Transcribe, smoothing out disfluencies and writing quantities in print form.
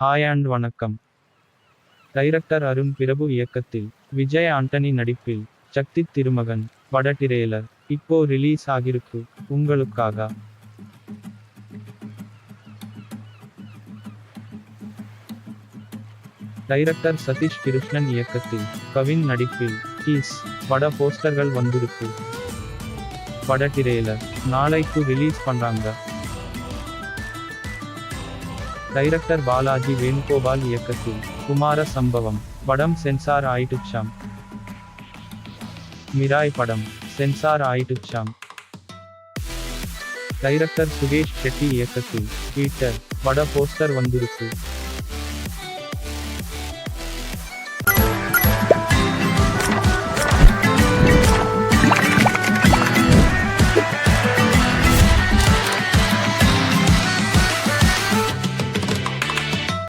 Hi and வணக்கம். Director Arun பிரபு இயக்கத்தில் விஜய் ஆண்டனி நடிப்பில் சக்தி திருமகன் பட டிரெய்லர் இப்போ ரிலீஸ் ஆகிருக்கு உங்களுக்காக. டைரக்டர் சதீஷ் கிருஷ்ணன் இயக்கத்தில் கவின் நடிப்பில் கீஸ் பட போஸ்டர்கள் வந்திருக்கு. பட டிரெய்லர் நாளைக்கு ரிலீஸ் பண்றாங்க. டைரக்டர் பாலாஜி வேணுகோபால் இயக்கத்தில் குமார சம்பவம் படம் சென்சார் ஆயிட்டுச்சாம். மிராய் படம் சென்சார் ஆயிட்டுச்சாம். டைரக்டர் சுகேஷ் ஷெட்டி இயக்கத்தில் பீட்டர் பட போஸ்டர் வந்திருக்கு.